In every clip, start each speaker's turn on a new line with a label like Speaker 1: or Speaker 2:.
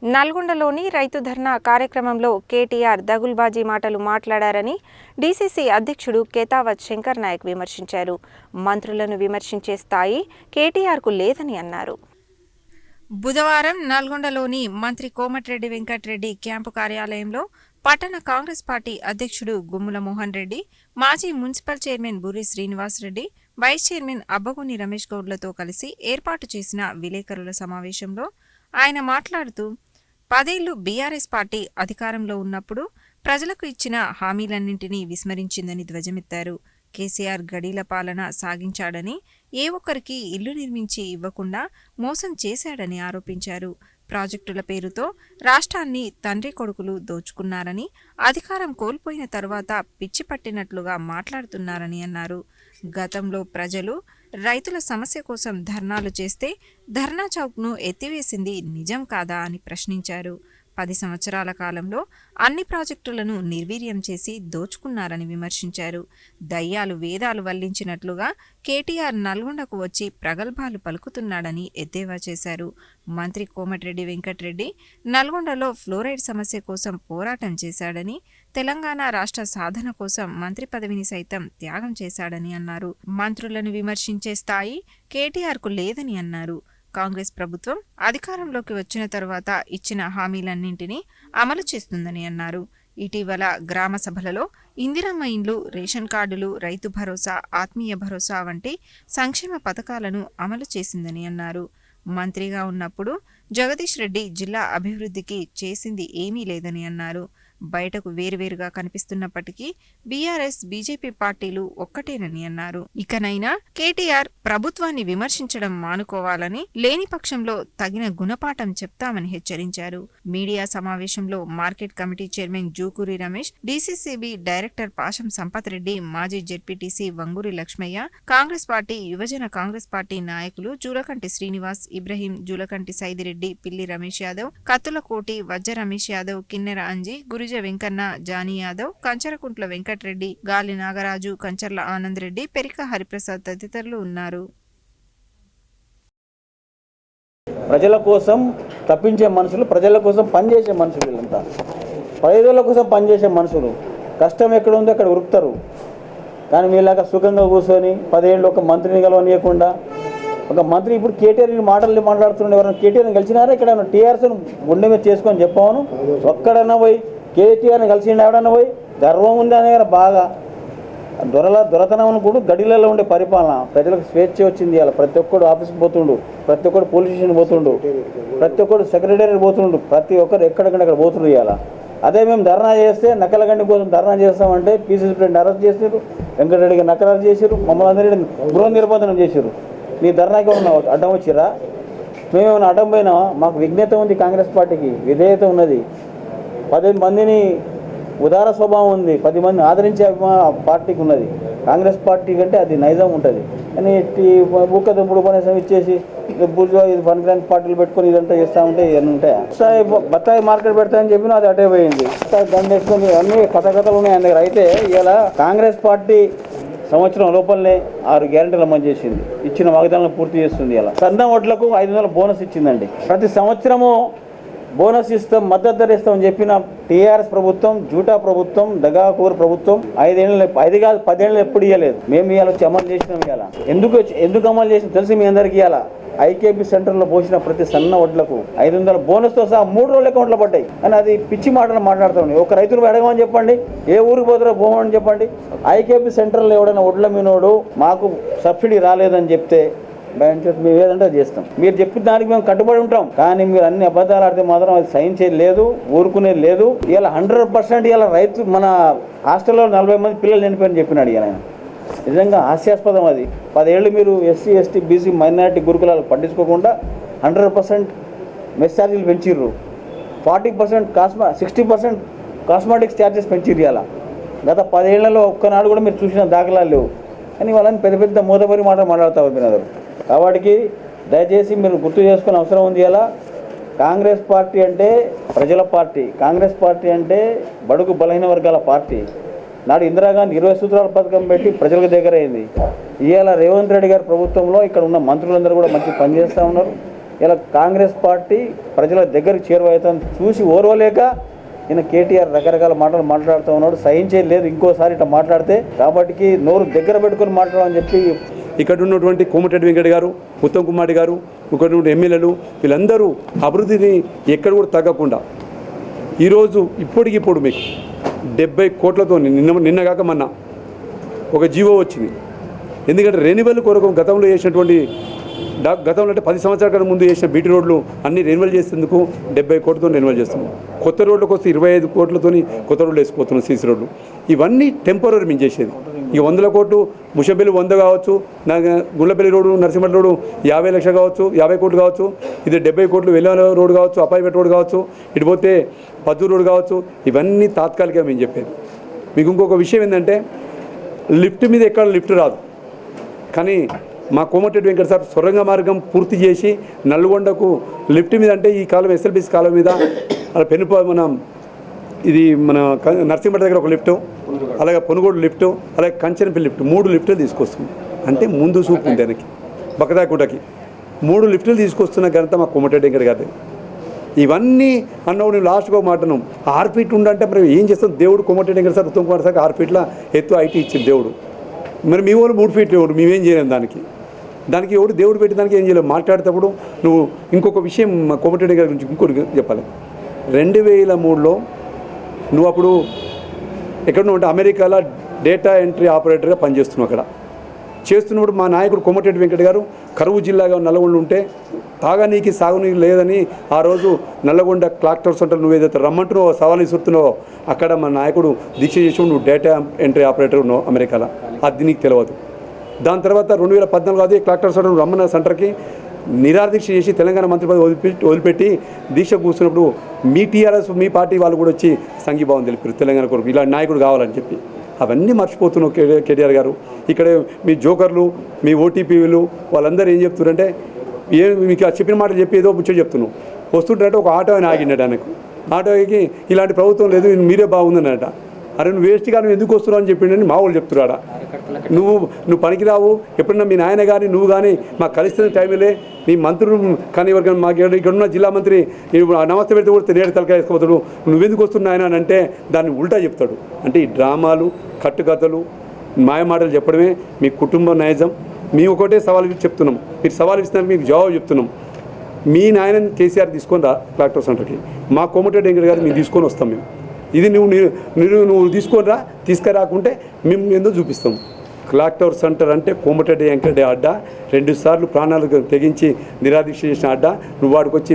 Speaker 1: నల్గొండలోని రైతు ధర్నా కార్యక్రమంలో కేటీఆర్ దగుల్బాజీ మాటలు మాట్లాడారని డీసీసీ అధ్యక్షుడు కేతావత్ శంకర్ నాయక్ విమర్శించారు. మంత్రులను విమర్శించే స్థాయి కేటీఆర్కు లేదని అన్నారు. బుధవారం నల్గొండలోని మంత్రి కోమటిరెడ్డి వెంకటరెడ్డి క్యాంపు కార్యాలయంలో పట్టణ కాంగ్రెస్ పార్టీ అధ్యక్షుడు గుమ్ముల మోహన్ రెడ్డి, మాజీ municipal chairman Burri Srinivasa Reddy, vice chairman Abbagoni Ramesh గౌడ్లతో కలిసి ఏర్పాటు చేసిన విలేకరుల సమావేశంలో ఆయన మాట్లాడుతూ 10 ఏళ్లు బీఆర్ఎస్ పార్టీ అధికారంలో ఉన్నప్పుడు ప్రజలకు ఇచ్చిన హామీలన్నింటినీ విస్మరించిందని ధ్వజమెత్తారు. కేసీఆర్ గడీల పాలన సాగించాడని, ఏ ఒక్కరికి ఇల్లు నిర్మించి ఇవ్వకుండా మోసం చేశాడని ఆరోపించారు. ప్రాజెక్టుల పేరుతో రాష్ట్రాన్ని తండ్రి కొడుకులు దోచుకున్నారని, అధికారం కోల్పోయిన తరువాత పిచ్చి పట్టినట్లుగా మాట్లాడుతున్నారని అన్నారు. గతంలో ప్రజలు రైతుల సమస్య కోసం ధర్నాలు చేస్తే ధర్నా చౌక్ను ఎత్తివేసింది నిజం కాదా అని ప్రశ్నించారు. 10 సంవత్సరాల కాలంలో అన్ని ప్రాజెక్టులను నిర్వీర్యం చేసి దోచుకున్నారని విమర్శించారు. దయ్యాలు వేదాలు వల్లించినట్లుగా కేటీఆర్ నల్గొండకు వచ్చి ప్రగల్భాలు పలుకుతున్నాడని ఎద్దేవా చేశారు. మంత్రి కోమటిరెడ్డి వెంకటరెడ్డి నల్గొండలో ఫ్లోరైడ్ సమస్య కోసం పోరాటం చేశాడని, తెలంగాణ రాష్ట్ర సాధన కోసం మంత్రి పదవిని సైతం త్యాగం చేశాడని అన్నారు. మంత్రులను విమర్శించే స్థాయి కేటీఆర్కు లేదని అన్నారు. కాంగ్రెస్ ప్రభుత్వం అధికారంలోకి వచ్చిన తరువాత ఇచ్చిన హామీలన్నింటినీ అమలు చేస్తుందని అన్నారు. ఇటీవల గ్రామ సభలలో ఇందిరమ్మ ఇండ్లు, రేషన్ కార్డులు, రైతు భరోసా, ఆత్మీయ భరోసా వంటి సంక్షేమ పథకాలను అమలు చేసిందని అన్నారు. మంత్రిగా ఉన్నప్పుడు జగదీష్ రెడ్డి జిల్లా అభివృద్ధికి చేసింది ఏమీ లేదని అన్నారు. బయటకు వేరువేరుగా కనిపిస్తున్నప్పటికీ బీఆర్ఎస్, బీజేపీ పార్టీలు ఒక్కటేనని అన్నారు. ఇకనైనా కేటీఆర్ ప్రభుత్వాన్ని విమర్శించడం మానుకోవాలని, లేని పక్షంలో తగిన గుణపాఠం చెప్తామని హెచ్చరించారు. మీడియా సమావేశంలో market committee chairman Jukuri Ramesh, DCCB director Pasham Sampath Reddy, మాజీ జెడ్పీటీసీ వంగూరి లక్ష్మయ్య, కాంగ్రెస్ పార్టీ, యువజన కాంగ్రెస్ పార్టీ నాయకులు జూలకంటి శ్రీనివాస్, ఇబ్రహీం, జూలకంటి సైదిరెడ్డి, పిల్లి రమేష్ యాదవ్, కత్తుల కోటి, వజ్జ రమేష్ యాదవ్, కిన్నెర అంజి, గురుజ వెంకన్న, జానీ యాదవ్, కంచరకుంట్ల వెంకటరెడ్డి, గాలి నాగరాజు, కంచర్ల ఆనంద్ రెడ్డి, పెరిక హరిప్రసాద్ తదితరులు ఉన్నారు.
Speaker 2: ప్రజల కోసం తప్పించే మనుషులు, ప్రజల కోసం పనిచేసే మనుషులు, వీళ్ళంతా ప్రజల కోసం పనిచేసే మనుషులు. కష్టం ఎక్కడ ఉందో అక్కడ ఉరుకుతారు. కానీ వీళ్ళగా సుఖంగా కూర్చొని 10 ఏళ్ళు ఒక మంత్రిని కలవనీయకుండా, ఒక మంత్రి ఇప్పుడు కేటీఆర్ మాటలు మాట్లాడుతుండే, ఎవరైనా కేటీఆర్ని కలిసినారా? ఇక్కడ టీఆర్ఎస్ని గుండె మీద చేసుకొని చెప్పాను. ఒక్కడన్నా పోయి కేటీఆర్ని కలిసిండు, ఎవడన్నా పోయి గర్వం ఉంది అనే బాగా దొరతనం కూడా గడిలలో ఉండే పరిపాలన. ప్రజలకు స్వేచ్ఛ వచ్చింది. ఇలా ప్రతి ఒక్కడు ఆఫీస్కి పోతుండు, ప్రతి ఒక్కడు పోలీస్ స్టేషన్ పోతుండు, ప్రతి ఒక్కడు సెక్రటరీ పోతుండు, ప్రతి ఒక్కరు ఎక్కడికక్కడ పోతుండ్రు. ఇవాళ అదే మేము ధర్నా చేస్తే నకలగండి కోసం ధర్నా చేస్తామంటే పీసీసీ ప్రెసిడెంట్ అరెస్ట్ చేసారు, వెంకటరెడ్డికి నకలు చేసారు, మమ్మల్ని అందరినీ గృహ నిర్బంధనం చేశారు. మీ ధర్నాకి ఏమన్నా అడ్డం వచ్చిరా? మేమేమైనా అడ్డం పోయినామా? మాకు విజ్ఞత ఉంది, కాంగ్రెస్ పార్టీకి విధేయత ఉన్నది, 10 మందిని ఉదార స్వభావం ఉంది, 10 మందిని ఆదరించే పార్టీకి ఉన్నది. కాంగ్రెస్ పార్టీ కంటే అది నైజం ఉంటుంది. కానీ బుక్క దుప్పుడు కొనేసం ఇచ్చేసి బుర్జువా ఇది పనికిరాని పార్టీలు పెట్టుకొని ఇదంతా చేస్తూ ఉంటే ఇవన్నీ ఉంటాయి. బత్తాయి మార్కెట్ పెడతాయని చెప్పిన అది అటే పోయింది. దండ వేసుకొని అన్ని కథలు ఉన్నాయి ఆయన దగ్గర. అయితే ఇలా కాంగ్రెస్ పార్టీ సంవత్సరం లోపలనే 6 గ్యారెంటీలు అమలు చేసింది, ఇచ్చిన వాగ్దానాలను పూర్తి చేస్తుంది. ఇలా సన్న ఓట్లకు 500 బోనస్ ఇచ్చిందండి. ప్రతి సంవత్సరము బోనస్ ఇస్తాం, మద్దతు ధర ఇస్తామని చెప్పిన టీఆర్ఎస్ ప్రభుత్వం, జూటా ప్రభుత్వం, దగాకూర్ ప్రభుత్వం 5 కాదు 10 ఏళ్ళు ఎప్పుడు ఇవ్వలేదు. మేము ఇవాళ వచ్చి అమలు చేసినాం. ఇవాళ ఎందుకు అమలు చేసినా తెలిసి మీ అందరికీ ఇవాళ ఐకేపీ సెంటర్లో పోసిన ప్రతి సన్న వడ్లకు 500 బోనస్తో సహా 3 రోజుల అకౌంట్లో పడ్డాయి. కానీ అది పిచ్చి మాటలు మాట్లాడుతాం. ఒక రైతులు అడగమని చెప్పండి, ఏ ఊరికి పోతారో పోమని చెప్పండి. ఐకేపీ సెంటర్లో ఎవడైనా వడ్ల మీనోడు మాకు సబ్సిడీ రాలేదని చెప్తే మేము ఏదంటే చేస్తాం. మీరు చెప్పిన దానికి మేము కట్టుబడి ఉంటాం. కానీ మీరు అన్ని అబద్ధాలు ఆడితే మాత్రం అది సహించేది లేదు, ఊరుకునేది లేదు. ఇలా 100% ఇలా రైతు మన హాస్టల్లో 40 మంది పిల్లలు చనిపోయారని చెప్పినాడు. ఆయన నిజంగా హాస్యాస్పదం. అది 10 ఏళ్ళు మీరు ఎస్సీ, ఎస్టీ, బీసీ, మైనారిటీ గురుకులాలు పట్టించుకోకుండా 100% మెస్ ఛార్జీలు పెంచిర్రు, 40% 60% కాస్మెటిక్స్ ఛార్జెస్ పెంచిర్రు. ఇలా గత 10 ఏళ్లలో ఒక్కనాడు కూడా మీరు చూసిన దాఖలాలు లేవు. కానీ వాళ్ళని పెద్ద పెద్ద మూతపరి మాటలు మాట్లాడతారు మీరు. కాబట్టి దయచేసి మీరు గుర్తు చేసుకునే అవసరం ఉంది. ఇలా కాంగ్రెస్ పార్టీ అంటే ప్రజల పార్టీ, కాంగ్రెస్ పార్టీ అంటే బడుగు బలహీన వర్గాల పార్టీ. నాడు ఇందిరాగాంధీ 20 సూత్రాల పథకం పెట్టి ప్రజలకు దగ్గర అయింది. ఇవాళ రేవంత్ రెడ్డి గారి ప్రభుత్వంలో ఇక్కడ ఉన్న మంత్రులందరూ కూడా మంచి పనిచేస్తూ ఉన్నారు. ఇలా కాంగ్రెస్ పార్టీ ప్రజల దగ్గరికి చేరువవుతాను చూసి ఓర్వలేక ఈయన కేటీఆర్ రకరకాల మాటలు మాట్లాడుతూ ఉన్నాడు. సహించేది లేదు ఇంకోసారి ఇట్లా మాట్లాడితే, కాబట్టి నోరు దగ్గర పెట్టుకొని మాట్లాడమని చెప్పి
Speaker 3: ఇక్కడ ఉన్నటువంటి కోమటిరెడ్డి వెంకట గారు, ఉత్తమ్ కుమార్ గారు, ఇక్కడ ఉన్న ఎమ్మెల్యేలు వీళ్ళందరూ అభివృద్ధిని ఎక్కడ కూడా తగ్గకుండా ఈరోజు ఇప్పటికిప్పుడు మీకు 70 కోట్లతో నిన్నగాక మొన్న ఒక జీవో వచ్చింది. ఎందుకంటే రెన్యువల్ కొరకు గతంలో చేసినటువంటి గతంలో అంటే 10 సంవత్సరాల కన్నా ముందు చేసిన బీటీ రోడ్లు అన్నీ రెన్యువల్ చేసేందుకు 70 కోట్లతో రెన్యువల్ చేస్తున్నాం. కొత్త రోడ్లకు వస్తే 25 కోట్లతో కొత్త రోడ్లు వేసిపోతున్నాం, సీసీ రోడ్లు. ఇవన్నీ టెంపరీ మేము చేసేది. ఇక 100 కోట్లు ముషంపల్లి 100 కావచ్చు, గుళ్ళపల్లి రోడ్డు నరసింహ రోడ్డు 50 లక్షలు కావచ్చు, 50 కోట్లు కావచ్చు, ఇది 70 కోట్లు వెల్లాల రోడ్డు కావచ్చు, అపాయిపేట రోడ్డు కావచ్చు, ఇటు పోతే పద్దూరు రోడ్డు కావచ్చు. ఇవన్నీ తాత్కాలికంగా మేము చెప్పేది. మీకు ఇంకొక విషయం ఏంటంటే లిఫ్ట్ మీద ఎక్కడ లిఫ్ట్ రాదు, కానీ మా కోమటిరెడ్డి వెంకట సార్ సొరంగ మార్గం పూర్తి చేసి నల్గొండకు లిఫ్ట్ మీద, అంటే ఈ కాలం ఎస్ఎల్బిసి కాలం మీద మన ఇది మన నర్సింహపేట దగ్గర ఒక లిఫ్టు, అలాగే పొనుగోడు లిఫ్టు, అలాగే కంచెనపల్లి లిఫ్ట్, 3 లిఫ్టులు తీసుకొస్తుంది. అంటే ముందు చూపు ఉంది ఆయనకి. బకదాకుటకి 3 లిఫ్టులు తీసుకొస్తున్న ఘనత మా కోమటిరెడ్డి వెంకట గారి. ఇవన్నీ అన్నప్పుడు నేను లాస్ట్గా మాటను 6 ఫీట్ ఉండంటే మరి ఏం చేస్తాం? దేవుడు కోమటిరెడ్డి వెంకట సార్, ఉత్తమ్ కుమార్ సార్ 6 ఫీట్ల ఎత్తు ఐటీ ఇచ్చింది దేవుడు. మరి మీ వాళ్ళు 3 ఫీట్లు ఎవడు? మేమేం చేయలేము దానికి ఎవడు దేవుడు పెట్టిన దానికి ఏం చేయలేము. మాట్లాడేటప్పుడు నువ్వు ఇంకొక విషయం మా కోమటిరెడ్డి గారి గురించి ఇంకోటి చెప్పాలి. 2003లో నువ్వు అప్పుడు ఎక్కడున్నావు అంటే అమెరికాలో డేటా ఎంట్రీ ఆపరేటర్గా పనిచేస్తున్నావు. అక్కడ చేస్తున్నప్పుడు మా నాయకుడు కోమటిరెడ్డి వెంకట గారు కరువు జిల్లాగా నల్లగొండ ఉంటే తాగనీకి సాగునీకి లేదని ఆ రోజు నల్లగొండ క్లాక్టర్ సెంటర్ నువ్వు ఏదైతే రమ్మంటున్నావో, సవాలు ఇస్తున్నావో, అక్కడ మా నాయకుడు దీక్ష చేసి నువ్వు డేటా ఎంట్రీ ఆపరేటర్ ఉన్నావు అమెరికాలో. అది నీకు తెలియదు. దాని తర్వాత 2014 అది క్లాక్టర్ సెంటర్ రమ్మన్న సెంటర్కి నిరాదీక్ష చేసి తెలంగాణ మంత్రి పదవి వదిలిపెట్టి దీక్ష కూర్చున్నప్పుడు మీ టీఆర్ఎస్ మీ పార్టీ వాళ్ళు కూడా వచ్చి సంఘీభావం తెలిపారు తెలంగాణ కొరకు, ఇలాంటి నాయకుడు కావాలని చెప్పి. అవన్నీ మర్చిపోతున్నావు కేటీఆర్ గారు. ఇక్కడ మీ జోకర్లు, మీ ఓటీపీలు వాళ్ళందరూ ఏం చెప్తున్నారంటే మీకు చెప్పిన మాటలు చెప్పి ఏదో ముచ్చట చెప్తున్నావు. వస్తుంటే ఒక ఆటో ఆయన ఆగిండట. ఆయనకు ఆటోకి ఇలాంటి ప్రభుత్వం లేదు, మీరే బాగుందన్నట. అరే నువ్వు వేస్ట్గా నువ్వు ఎందుకు వస్తున్నావు అని చెప్పిండని మా వాళ్ళు చెప్తున్నాడా. నువ్వు పనికిరావు. ఎప్పుడన్నా మీ నాయన కానీ నువ్వు కానీ మాకు కలిసిన టైంలో నీ మంత్రులు కానీ ఎవరికైనా మాకు ఇక్కడ ఉన్న జిల్లా మంత్రి నమస్తే పెడితే కూడా నేడు తలకాయ వేసుకోతాడు. నువ్వెందుకు వస్తున్నావు ఆయన అని అంటే దాన్ని ఉల్టా చెప్తాడు. అంటే ఈ డ్రామాలు, కట్టుకథలు, మాయమాటలు చెప్పడమే మీ కుటుంబ నైజం. మేము ఒకటే సవాలు చెప్తున్నాం, మీరు సవాలు ఇస్తున్నారు, మీకు జవాబు చెప్తున్నాం. మీ నాయనని కేసీఆర్ తీసుకొని రా క్లాక్టర్ సెంటర్కి, మా కోమటిరెడ్డి వెంకట గారు మేము తీసుకొని వస్తాం. మేము ఇది నువ్వు తీసుకొని రా, తీసుకురాకుంటే మేము ఎందుకు చూపిస్తాం. క్లాక్టర్ సెంటర్ అంటే కోమటిరెడ్డి వెంకట అడ్డ 2 సార్లు ప్రాణాలకు తెగించి నిరాదీక్ష చేసిన అడ్డ. నువ్వు వాడికి వచ్చి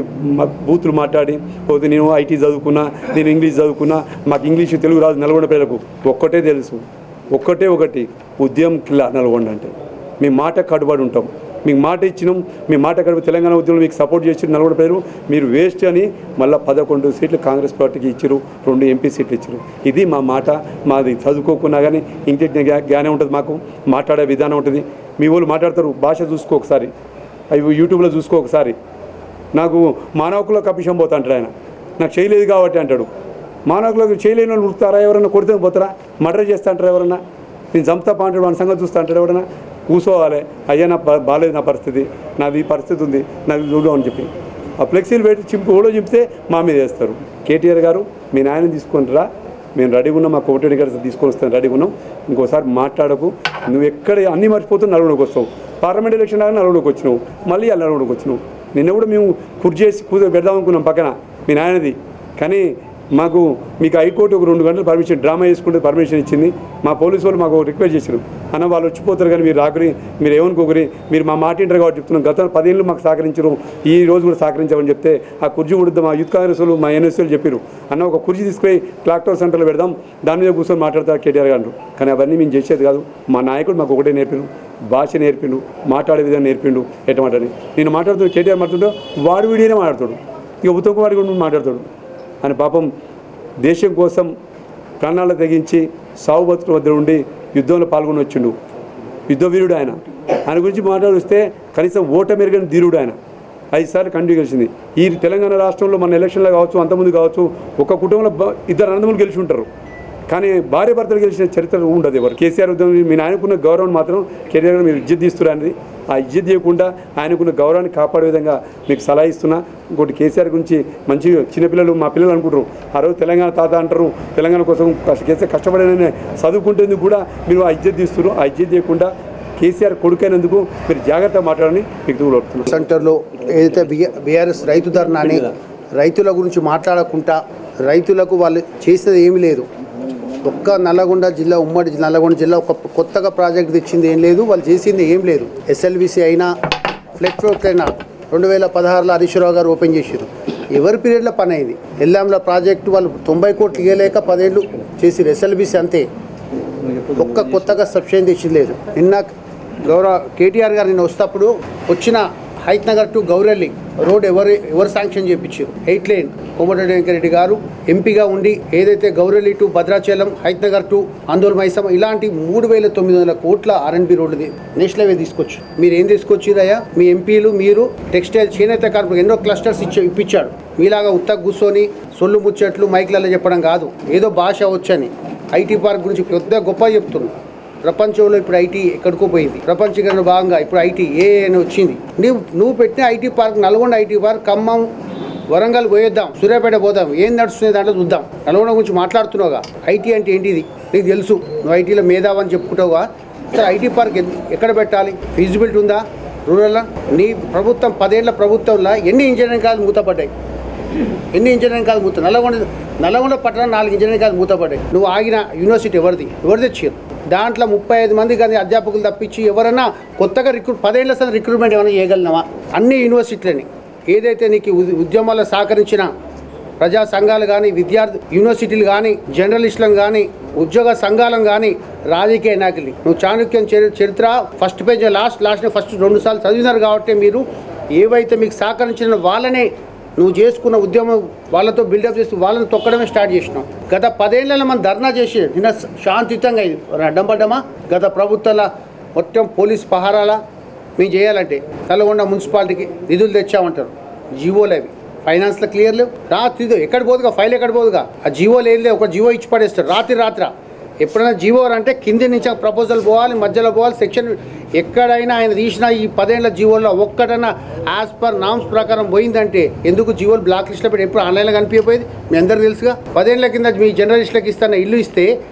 Speaker 3: బూతులు మాట్లాడి పోతే నేను ఐటీ చదువుకున్నా, నేను ఇంగ్లీష్ చదువుకున్నా, మాకు ఇంగ్లీషు తెలుగు రాదు. నల్గొండ ప్రజలకు ఒక్కటే తెలుసు, ఒకటి ఉద్యమం కిల్లా నల్గొండ అంటే. మీ మాట కట్టుబడి ఉంటాం, మీకు మాట ఇచ్చినాం. మీ మాట కట్టుబడి తెలంగాణ ఉద్యమంలో మీకు సపోర్ట్ చేసి నల్గొండ ప్రజలు మీరు వేస్ట్ అని మళ్ళీ 11 సీట్లు కాంగ్రెస్ పార్టీకి ఇచ్చారు, 2 ఎంపీ సీట్లు ఇచ్చారు. ఇది మా మాట. మాది చదువుకోకున్నా కానీ ఇంటి జ్ఞానం ఉంటుంది, మాకు మాట్లాడే విధానం ఉంటుంది. మీ వాళ్ళు మాట్లాడతారు, భాష చూసుకో ఒకసారి, అవి యూట్యూబ్లో చూసుకో ఒకసారి. నాకు మానవకులో కపిషం పోతా అంటాడు ఆయన, నాకు చేయలేదు కాబట్టి అంటాడు. మానవకులకు చేయలేని వాళ్ళు ఉరుకుతారా? ఎవరన్నా కొడితే పోతారా? మర్డర్ చేస్తా అంటారు ఎవరన్నా? నేను చంపుతా అంటాడు, మన సంగతి చూస్తా అంటాడు ఎవరన్నా? కూర్చోవాలి, అయ్యా నా బాగాలేదు, నా పరిస్థితి, నాది ఈ పరిస్థితి ఉంది, నాది చూడు అని చెప్పి ఆ ఫ్లెక్సీలు పెట్టి ఓడో చింపితే మా మీద వేస్తారు. కేటీఆర్ గారు మీ నాయన తీసుకొని రా, మేము రెడీగా ఉన్నాం, మా కోమటిరెడ్డి గారు తీసుకొని వస్తాను, రెడీగా ఉన్నాం. ఇంకోసారి మాట్లాడకు. నువ్వు ఎక్కడ అన్నీ మర్చిపోతూ నల్గొండకు వస్తావు. పార్లమెంట్ ఎలక్షన్ లాగా నల్గొండకు వచ్చినావు, మళ్ళీ నల్గొండకు వచ్చినావు. నిన్న కూడా మేము పెడదాం అనుకున్నాం పక్కన మీ నాయనది. కానీ మీకు హైకోర్టు ఒక 2 గంటలు పర్మిషన్, డ్రామా చేసుకుంటే పర్మిషన్ ఇచ్చింది. మా పోలీసు వాళ్ళు మాకు రిక్వెస్ట్ చేశారు, అన్న వాళ్ళు వచ్చిపోతారు కానీ మీరు రాకరి, మీరు ఏమనుకోకరి, మీరు మా మాట ఇంటారు కాబట్టి చెప్తున్నాం. గత 10 ఏళ్ళు మాకు సహకరించరు, ఈ రోజు కూడా సహకరించామని చెప్తే ఆ కుర్చీ ఉడుద్దాం. మా యూత్ కాంగ్రెస్ వాళ్ళు, మా ఎన్ఎస్సీలు చెప్పారు, అన్న ఒక కుర్చీ తీసుకుపోయి క్లాక్టర్ సెంటర్లో పెడదాం, దాని మీద కూర్చొని మాట్లాడతారు కేటీఆర్ గారు. కానీ అవన్నీ మేము చేసేది కాదు. మా నాయకుడు మాకు ఒకటే నేర్పిండు, భాష నేర్పిండు, మాట్లాడే విధానం నేర్పిండు. ఎట్టమాటని నేను మాట్లాడుతున్నా, కేటీఆర్ మాట్లాడుతుంటే వాడు వీడియోనే మాట్లాడతాడు, ఇక ఉత్తమ్ కుమార్ కూడా మాట్లాడతాడు. అని పాపం దేశం కోసం ప్రాణాలు తెగించి సావు బతుకుల వద్ద ఉండి యుద్ధంలో పాల్గొని వచ్చిండు. యుద్ధ వీరుడు ఆయన. ఆయన గురించి మాట్లాడిస్తే కనీసం ఓటమెరుగని ధీరుడు ఆయన. 5 సార్లు కంటిన్యూ గెలిచింది. ఈ తెలంగాణ రాష్ట్రంలో మన ఎలక్షన్లో కావచ్చు, అంతకుముందు కావచ్చు, ఒక కుటుంబంలో 2 అన్నదమ్ములు గెలిచి ఉంటారు. కానీ భార్య భర్తలు గెలిచిన చరిత్ర ఉండదు ఎవరు. కేసీఆర్ ఉద్యమం మీ ఆయనకున్న గౌరవం మాత్రం కేటీఆర్ గారు మీరు ఇజ్జత్ తీస్తున్నారు అనేది, ఆ ఇజ్జత్ తీయకుండా ఆయనకున్న గౌరవాన్ని కాపాడే విధంగా మీకు సలహా ఇస్తున్నా. ఇంకోటి కేసీఆర్ గురించి మంచి చిన్నపిల్లలు మా పిల్లలు అనుకుంటారు, ఆ రోజు తెలంగాణ తాత అంటారు, తెలంగాణ కోసం కేసీఆర్ కష్టపడేదని చదువుకుంటేందుకు కూడా మీరు ఆ ఇజ్జత్ తీస్తున్నారు. ఆ ఇజ్జత్ తీయకుండా కేసీఆర్ కొడుకైనందుకు మీరు జాగ్రత్తగా మాట్లాడని మీకు దూరవుతున్నారు.
Speaker 4: సెంటర్లో ఏదైతే బీఆర్ఎస్ రైతు ధర్నాని రైతుల గురించి మాట్లాడకుండా రైతులకు వాళ్ళు చేసేది ఏమీ లేదు. ఒక్క నల్లగొండ జిల్లా, ఉమ్మడి నల్లగొండ జిల్లా ఒక కొత్తగా ప్రాజెక్ట్ తెచ్చింది ఏం లేదు, వాళ్ళు చేసింది ఏం లేదు. ఎస్ఎల్బీసీ అయినా ఫ్లెట్ రోడ్ అయినా 2016లో హరీష్ రావు గారు ఓపెన్ చేసారు. ఎవరి పీరియడ్లో పని అయింది. ఎల్లాంల ప్రాజెక్టు వాళ్ళు 90 కోట్లు ఇవ్వలేక 10 ఏళ్ళు చేసిరు. ఎస్ఎల్బీసీ అంతే, ఒక్క కొత్తగా సబ్సిడీ తెచ్చింది లేదు. నిన్న గౌరవ కేటీఆర్ గారు నిన్న వస్తప్పుడు వచ్చిన హైత్ నగర్ టు గౌరెల్లి రోడ్ ఎవరు శాంక్షన్ చేయించారు? 8 లేన్ కోమటిరెడ్డి వెంకరెడ్డి గారు ఎంపీగా ఉండి ఏదైతే గౌరెల్లి టు భద్రాచలం, హైత్ నగర్ టు ఆందోళన మైసమ్మ ఇలాంటి 3900 కోట్ల R&B రోడ్లు నేషనల్ హైవే తీసుకొచ్చి మీరు ఏం తీసుకొచ్చిరయ్యా? మీ ఎంపీలు మీరు టెక్స్టైల్ చేనేత కార్మికులు ఎన్నో క్లస్టర్స్ ఇప్పించాడు. మీలాగా ఉత్తగా కూర్చొని సొల్లు ముచ్చట్లు మైక్లలో చెప్పడం కాదు, ఏదో భాష వచ్చని ఐటీ పార్క్ గురించి పెద్ద గొప్ప చెప్తున్నాను. ప్రపంచంలో ఇప్పుడు ఐటీ ఎక్కడికో పోయింది. ప్రపంచీకరణ భాగంగా ఇప్పుడు ఐటీ అని వచ్చింది. నువ్వు పెట్టిన IT park, Nalgonda IT park, Khammam, Warangal పోయేద్దాం, సూర్యాపేట పోదాం, ఏం నడుస్తుంది దాంట్లో చూద్దాం. నల్గొండ గురించి మాట్లాడుతున్నావుగా, ఐటీ అంటే ఏంటిది నీకు తెలుసు, నువ్వు ఐటీలో మేధావని చెప్పుకుంటావుగా. అసలు ఐటీ పార్క్ ఎక్కడ పెట్టాలి? ఫీజిబిలిటీ ఉందా రూరల్లో? నీ ప్రభుత్వం 10 ఏళ్ల ప్రభుత్వంలో ఎన్ని ఇంజనీరింగ్ కాలేజీలు మూతపడ్డాయి? ఎన్ని ఇంజనీరింగ్ కాలేజీలు నల్గొండ పట్టణం 4 ఇంజనీరింగ్ కాలేజీలు మూతపడ్డాయి. నువ్వు ఆగిన యూనివర్సిటీ ఎవరు తెచ్చారు? దాంట్లో 35 మంది కానీ అధ్యాపకులు తప్పించి ఎవరైనా కొత్తగా 10 ఏళ్ల సార్ రిక్రూట్మెంట్ ఏమైనా చేయగలిగినావా? అన్ని యూనివర్సిటీలని ఏదైతే నీకు ఉద్యమాల్లో సహకరించిన ప్రజా సంఘాలు కానీ, విద్యార్థి యూనివర్సిటీలు కానీ, జర్నలిస్టులను కానీ, ఉద్యోగ సంఘాలను కానీ, రాజకీయ నాయకుల్ని నువ్వు చాణక్యం చరిత్ర ఫస్ట్ పేజ్ లాస్ట్ ఫస్ట్ 2 సార్లు చదివినారు. కాబట్టి మీరు ఏవైతే మీకు సహకరించిన వాళ్ళనే నువ్వు చేసుకున్న ఉద్యమం వాళ్ళతో బిల్డప్ చేసి వాళ్ళని తొక్కడమే స్టార్ట్ చేసినావు. గత 10 ఏళ్లలో మనం ధర్నా చేసి నిన్న శాంతియుతంగా అడ్డం పడ్డామా? గత ప్రభుత్వాల మొత్తం పోలీస్ పహారాల మేము చేయాలంటే నల్గొండ మున్సిపాలిటీకి నిధులు తెచ్చామంటారు. జీవోలు అవి ఫైనాన్స్లో క్లియర్ లేవు. రాత్రి ఎక్కడ పోదుగా, ఫైల్ ఎక్కడ పోదుగా, ఆ జీవోలు ఏం లేవు. ఒక జీవో ఇచ్చి పడేస్తారు రాత్రి. ఎప్పుడైనా జీవో అంటే కింది నుంచి ప్రపోజల్ పోవాలి, మధ్యలో పోవాలి, సెక్షన్ ఎక్కడైనా ఆయన తీసిన ఈ 10 ఏళ్ల జీవోల్లో ఒక్కటైనా యాజ్ పర్ నామ్స్ ప్రకారం పోయిందంటే ఎందుకు జీవోలు బ్లాక్ లిస్ట్లో పెట్టి ఎప్పుడు ఆన్లైన్లో కనిపించపోయేది? మీ అందరికీ తెలుసుగా. 10 ఏళ్ల కింద మీ జర్నలిస్టులకు ఇస్తున్న ఇల్లు ఇస్తే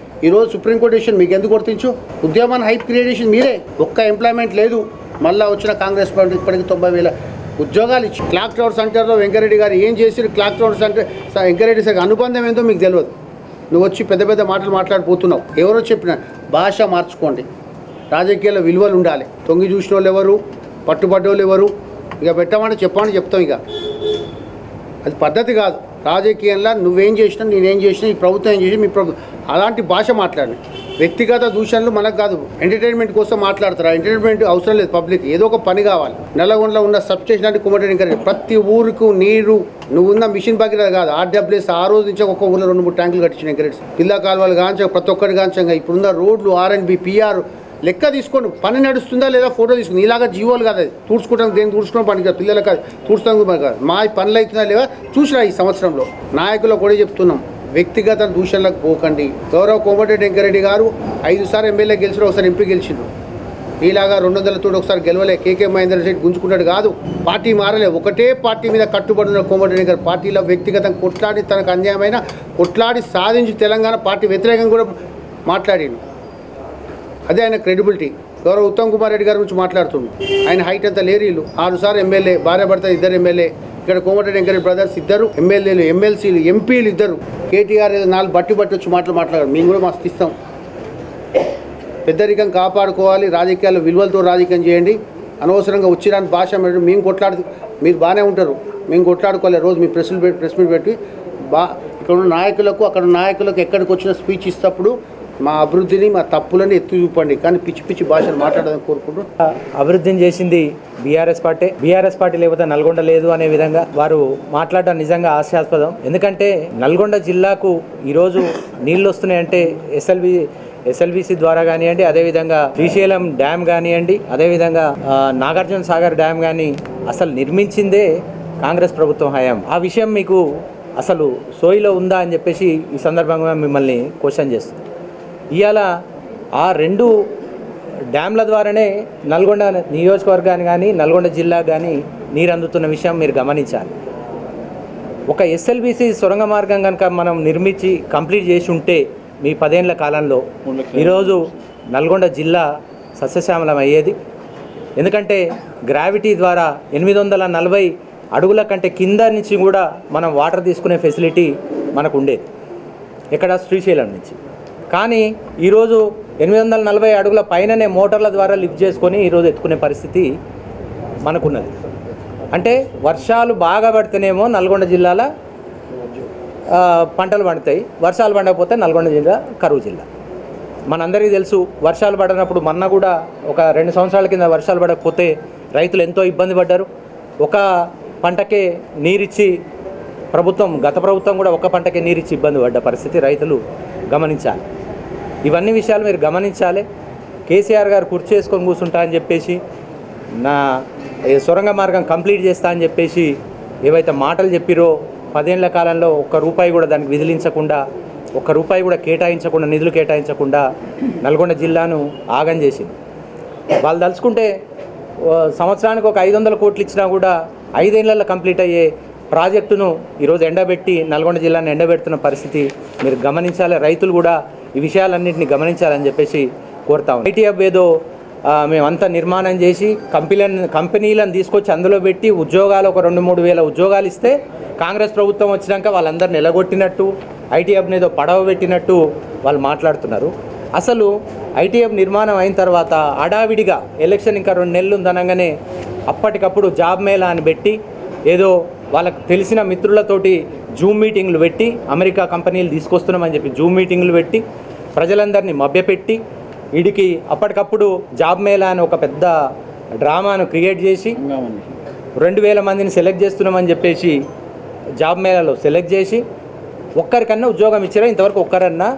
Speaker 4: ఈరోజు సుప్రీంకోర్టు డిసిషన్ మీకు ఎందుకు గుర్తించు? ఉద్యమాన్ని హైప్ క్రియేషన్ మీరే. ఒక్క ఎంప్లాయ్మెంట్ లేదు. మళ్ళీ వచ్చిన కాంగ్రెస్ పార్టీ ఇప్పటికి 90,000 ఉద్యోగాలు ఇచ్చి క్లాక్ టవర్ సెంటర్లో వెంకరెడ్డి గారు ఏం చేసి clock tower centre Venkat Reddy sir అనుబంధం ఏందో మీకు తెలియదు. నువ్వు వచ్చి పెద్ద మాటలు మాట్లాడిపోతున్నావు. ఎవరో చెప్పిన భాష మార్చుకోండి. రాజకీయాల్లో విలువలు ఉండాలి. తొంగి చూసిన వాళ్ళు ఎవరు, పట్టుబడ్డోళ్ళు ఎవరు, ఇక పెట్టమంటే చెప్పమని చెప్తాం. ఇక అది పద్ధతి కాదు. రాజకీయంలో నువ్వేం చేసినా, నేనేం చేసినా, ఈ ప్రభుత్వం ఏం చేసినా, మీ ప్రభుత్వం అలాంటి భాష మాట్లాడి వ్యక్తిగత దూషణలు మనకు కాదు. ఎంటర్టైన్మెంట్ కోసం మాట్లాడతారు. ఆ ఎంటర్టైన్మెంట్ అవసరం లేదు. పబ్లిక్ ఏదో ఒక పని కావాలి. నల్లగొండలో ఉన్న సబ్స్టేషన్ అంటే కోమటిరెడ్డి వెంకరెడ్డి ప్రతి ఊరుకు నీరు నువ్వు ఉన్న మిషన్ భగీరథ కాదు, RWS ఆ రోజు నుంచి ఒక్క ఊళ్ళో 2-3 ట్యాంకులు కట్టించిన వెంకరెడ్డి. పిల్ల కాలువలు కాంచ ప్రతి ఒక్కటి కాంచంగా ఇప్పుడున్న రోడ్లు R&B PR లెక్క తీసుకోండి. పని నడుస్తుందా లేదా ఫోటో తీసుకుంది. ఇలాగా జీవోలు కాదు, అది తుడుచుకోవడానికి దేనికి తుడుచుకోవడం పని కాదు, పిల్లలకు కాదు తుడుచుకోవడానికి పని కాదు. మా పనులు అవుతుందా లేదా చూసినా ఈ సంవత్సరంలో. నాయకులు కూడా చెప్తున్నాం, వ్యక్తిగత దూషణలకు పోకండి. గౌరవ కోమటిరెడ్డి వెంకరెడ్డి గారు 5 సార్లు ఎమ్మెల్యే గెలిచారు, ఒకసారి ఎంపీ గెలిచిండ్రు. ఇలాగా 200 తోటి ఒకసారి గెలవలే. కేకే మహేందర్ రెడ్డి గుంజుకున్నాడు కాదు. పార్టీ మారలే. ఒకటే పార్టీ మీద కట్టుబడిన కోమటిరెడ్డి గారు పార్టీలో వ్యక్తిగతంగా కొట్లాడి తనకు అన్యాయమైన కొట్లాడి సాధించి తెలంగాణ పార్టీ వ్యతిరేకంగా కూడా మాట్లాడిండు. అదే ఆయన క్రెడిబిలిటీ. గౌరవ ఉత్తమ్ కుమార్ రెడ్డి గారి గురించి మాట్లాడుతున్నాడు. ఆయన హైట్ అంతా లేరీలు. 6 సార్లు ఎమ్మెల్యే, భార్య భర్త 2 ఎమ్మెల్యే. ఇక్కడ కోమటిరెడ్డి వెంకరెడ్డి బ్రదర్స్ 2 ఎమ్మెల్యేలు, ఎమ్మెల్సీలు, ఎంపీలు 2. కేటీఆర్ 4 బట్టి వచ్చి మాట్లాడారు. మేము కూడా మస్తు ఇస్తాం. పెద్దరికం కాపాడుకోవాలి. రాజకీయాల్లో విలువలతో రాజకీయం చేయండి. అనవసరంగా వచ్చిరాని భాష మేము మీరు బాగానే ఉంటారు, మేము కొట్లాడుకోవాలి. రోజు మీ ప్రెస్ మీట్ పెట్టి ఇక్కడ ఉన్న నాయకులకు అక్కడ నాయకులకు ఎక్కడికి వచ్చిన స్పీచ్ ఇస్తప్పుడు మా అభివృద్ధిని మా తప్పులని ఎత్తు చూపండి, కానీ పిచ్చి భాషలు మాట్లాడాలని కోరుకుంటూ.
Speaker 5: అభివృద్ధిని చేసింది బీఆర్ఎస్ పార్టీ లేకపోతే నల్గొండ లేదు అనే విధంగా వారు మాట్లాడడం నిజంగా హాస్యాస్పదం. ఎందుకంటే నల్గొండ జిల్లాకు ఈరోజు నీళ్ళు వస్తున్నాయంటే ఎస్ఎల్బీసీ ద్వారా కానివ్వండి, అదేవిధంగా శ్రీశైలం డ్యామ్ కానివ్వండి, అదేవిధంగా నాగార్జున సాగర్ డ్యామ్ కానీ అసలు నిర్మించిందే కాంగ్రెస్ ప్రభుత్వం హయాం. ఆ విషయం మీకు అసలు సోయిలో ఉందా అని చెప్పేసి ఈ సందర్భంగా మిమ్మల్ని క్వశ్చన్ చేస్తుంది. ఇవాళ ఆ 2 డ్యామ్ల ద్వారానే నల్గొండ నియోజకవర్గాన్ని కానీ నల్గొండ జిల్లాకు కానీ నీరు అందుతున్న విషయం మీరు గమనించాలి. ఒక ఎస్ఎల్బిసి సొరంగ మార్గం కనుక మనం నిర్మించి కంప్లీట్ చేసి ఉంటే మీ 10 ఏళ్ల కాలంలో ఈరోజు నల్గొండ జిల్లా సస్యశ్యామలం అయ్యేది. ఎందుకంటే గ్రావిటీ ద్వారా 840 అడుగుల కంటే కింద నుంచి కూడా మనం వాటర్ తీసుకునే ఫెసిలిటీ మనకు ఉండేది ఇక్కడ శ్రీశైలం నుంచి. కానీ ఈరోజు 840 అడుగుల పైననే మోటార్ల ద్వారా లిఫ్ట్ చేసుకొని ఈరోజు ఎత్తుకునే పరిస్థితి మనకున్నది. అంటే వర్షాలు బాగా పడితేనేమో నల్గొండ జిల్లాలో పంటలు పండుతాయి, వర్షాలు పడకపోతే నల్గొండ జిల్లా కరువు జిల్లా. మనందరికీ తెలుసు, వర్షాలు పడినప్పుడు మొన్న కూడా ఒక 2 సంవత్సరాల కింద వర్షాలు పడకపోతే రైతులు ఎంతో ఇబ్బంది పడ్డారు. ఒక పంటకే నీరిచ్చి గత ప్రభుత్వం కూడా ఒక పంటకే నీరిచ్చి ఇబ్బంది పడ్డ పరిస్థితి రైతులు గమనించాలి. ఇవన్నీ విషయాలు మీరు గమనించాలి. కేసీఆర్ గారు కుర్చీ చేసుకొని కూర్చుంటా అని చెప్పేసి, నా సొరంగ మార్గం కంప్లీట్ చేస్తా అని చెప్పేసి ఏవైతే మాటలు చెప్పిరో 10 ఏళ్ల కాలంలో ఒక్క రూపాయి కూడా దానికి విధిలించకుండా, ఒక్క రూపాయి కూడా కేటాయించకుండా, నిధులు కేటాయించకుండా నల్గొండ జిల్లాను ఆగం చేసింది. వాళ్ళు తలుచుకుంటే సంవత్సరానికి ఒక 500 కోట్లు ఇచ్చినా కూడా 5 ఏళ్లలో కంప్లీట్ అయ్యే ప్రాజెక్టును ఈరోజు ఎండబెట్టి నల్గొండ జిల్లాను ఎండబెడుతున్న పరిస్థితి మీరు గమనించాలి. రైతులు కూడా ఈ విషయాలన్నింటినీ గమనించాలని చెప్పేసి కోరుతాం. ఐటీ హబ్ ఏదో మేమంతా నిర్మాణం చేసి కంపెనీలను తీసుకొచ్చి అందులో పెట్టి ఉద్యోగాలు ఒక 2-3 వేల ఉద్యోగాలు ఇస్తే కాంగ్రెస్ ప్రభుత్వం వచ్చినాక వాళ్ళందరిని నిలగొట్టినట్టు, ఐటీ హబ్ని ఏదో పడవ పెట్టినట్టు వాళ్ళు మాట్లాడుతున్నారు. అసలు ఐటీ హబ్ నిర్మాణం అయిన తర్వాత హడావిడిగా ఎలక్షన్ ఇంకా 2 నెలలు ఉందనగానే అప్పటికప్పుడు జాబ్ మేళా అని పెట్టి ఏదో వాళ్ళకు తెలిసిన మిత్రులతోటి జూమ్ మీటింగ్లు పెట్టి అమెరికా కంపెనీలు తీసుకొస్తున్నామని చెప్పి జూమ్ మీటింగ్లు పెట్టి ప్రజలందరినీ మభ్యపెట్టి వీడికి అప్పటికప్పుడు జాబ్ మేళా అని ఒక పెద్ద డ్రామాను క్రియేట్ చేసి 2000 మందిని సెలెక్ట్ చేస్తున్నామని చెప్పేసి జాబ్ మేళాలో సెలెక్ట్ చేసి ఒక్కరికన్నా ఉద్యోగం ఇచ్చారా? ఇంతవరకు ఒక్కరన్నా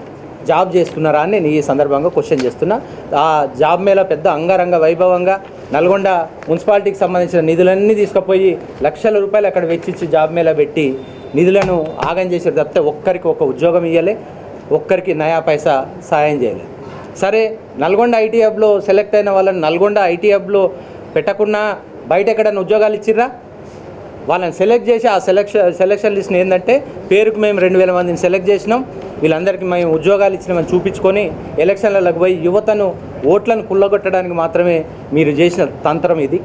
Speaker 5: జాబ్ చేస్తున్నారా అని నేను ఈ సందర్భంగా క్వశ్చన్ చేస్తున్నా. ఆ జాబ్ మేళా పెద్ద అంగరంగ వైభవంగా నల్గొండ మున్సిపాలిటీకి సంబంధించిన నిధులన్నీ తీసుకుపోయి లక్షల రూపాయలు అక్కడ వెచ్చిచ్చి జాబ్ మేళా పెట్టి నిధులను ఆగం చేసారు తప్పితే ఒక్కరికి ఒక ఉద్యోగం ఇవ్వలే, ఒక్కరికి నయా పైసా సాయం చేయలేదు. సరే, నల్గొండ ఐటీ హబ్లో సెలెక్ట్ అయిన వాళ్ళని నల్గొండ ఐటీ హబ్లో పెట్టకుండా బయట ఎక్కడైనా ఉద్యోగాలు ఇచ్చిర్రా? వాళ్ళని సెలెక్ట్ చేసి ఆ సెలక్షన్ లిస్ట్ని ఏంటంటే పేరుకు మేము 2000 మందిని సెలెక్ట్ చేసినాం, వీళ్ళందరికీ మేము ఉద్యోగాలు ఇచ్చినామని చూపించుకొని ఎలక్షన్లకు పోయి యువతను ఓట్లను కుల్లగొట్టడానికి మాత్రమే మీరు చేసిన తంత్రం ఇది.